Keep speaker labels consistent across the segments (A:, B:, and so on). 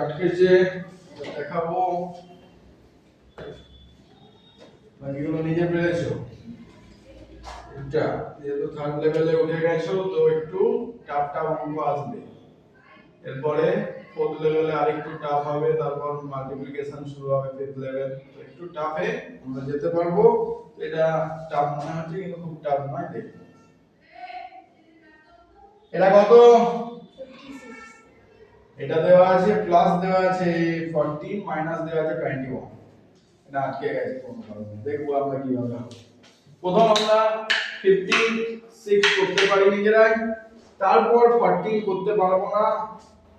A: আজকে যে দেখাবো বাকিগুলো নিজে পেরেছো। এটা যেহেতু থার্ড লেভেলে উঠে গেছো তো একটু টাফ অঙ্ক আসবে। এরপরে ফোর্থ লেভেলে আরেকটু টাফ হবে, তারপর মাল্টিপ্লিকেশন শুরু হবে ফিফথ লেভেল। তো একটু টাফে আমরা যেতে পারবো। এটা টাফ মনে হচ্ছে কিন্তু খুব টাফ নয়। দেখো এটা কত, এটা দেওয়া আছে প্লাস দেওয়া আছে 14 মাইনাস দেওয়া আছে 21। এটা আটকে গেছে কোন কারণে, দেখবো আমরা কিভাবে হবে। প্রথম আমরা 56 করতে পারি নিজেরাই, তারপর 14 করতে পারবো না।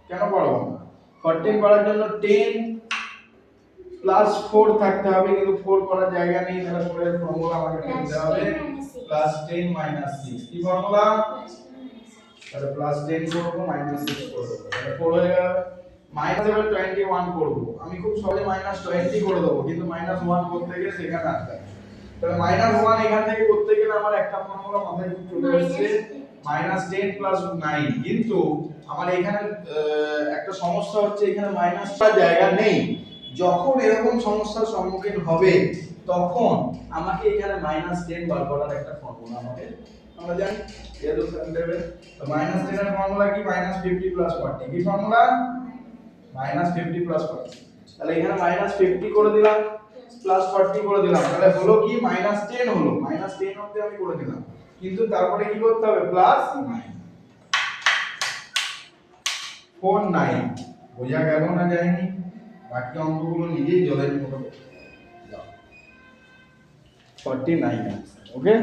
A: কেন পারবো না? 14 করার জন্য 10 প্লাস 4 থাকতে হবে, কিন্তু 4 করার জায়গা নেই। তাহলে 4 এর ফর্মুলা আমাকে লিখতে হবে প্লাস 10 মাইনাস 6। কি ফর্মুলা? তাহলে প্লাস 10 করব মাইনাস 6 করব, তাহলে 4 হয়ে গেল। মাইনাস এবার 21 করব, আমি খুব সহজে মাইনাস 20 করে দেবো, কিন্তু মাইনাস 1 করতে গিয়ে সেখানে আটকায়। তাহলে মাইনাস 1 এখান থেকে করতে গেলে আমার একটা ফর্মুলা মাথায় চলে আসছে মাইনাস 10 প্লাস 9। কিন্তু আমার এখানে একটা সমস্যা হচ্ছে, এখানে মাইনাসটা জায়গা নেই। যখন এরকম সমস্যার সম্মুখীন হবে তখন আমাকে এখানে মাইনাস 10 বার করার একটা ফর্মুলা আমাকে আমরা জানি, যেহেতু সেকেন্ড লেভেল। তো মাইনাস 10 এর ফর্মুলা কি? Minus 50 plus 40। কি ফর্মুলা? Minus 50 plus 40। তাহলে এখানে মাইনাস 50 করে দিলাম, প্লাস 40 করে দিলাম, তাহলে হলো কি মাইনাস 10 হলো। মাইনাস 10 অবধি আমি করে দিলাম, কিন্তু তারপরে কি করতে হবে? প্লাস 9 49। বোঝা গেল না যায়নি? বাকি অঙ্কগুলো নিজেই জলের মতো 49 আছে। ওকে।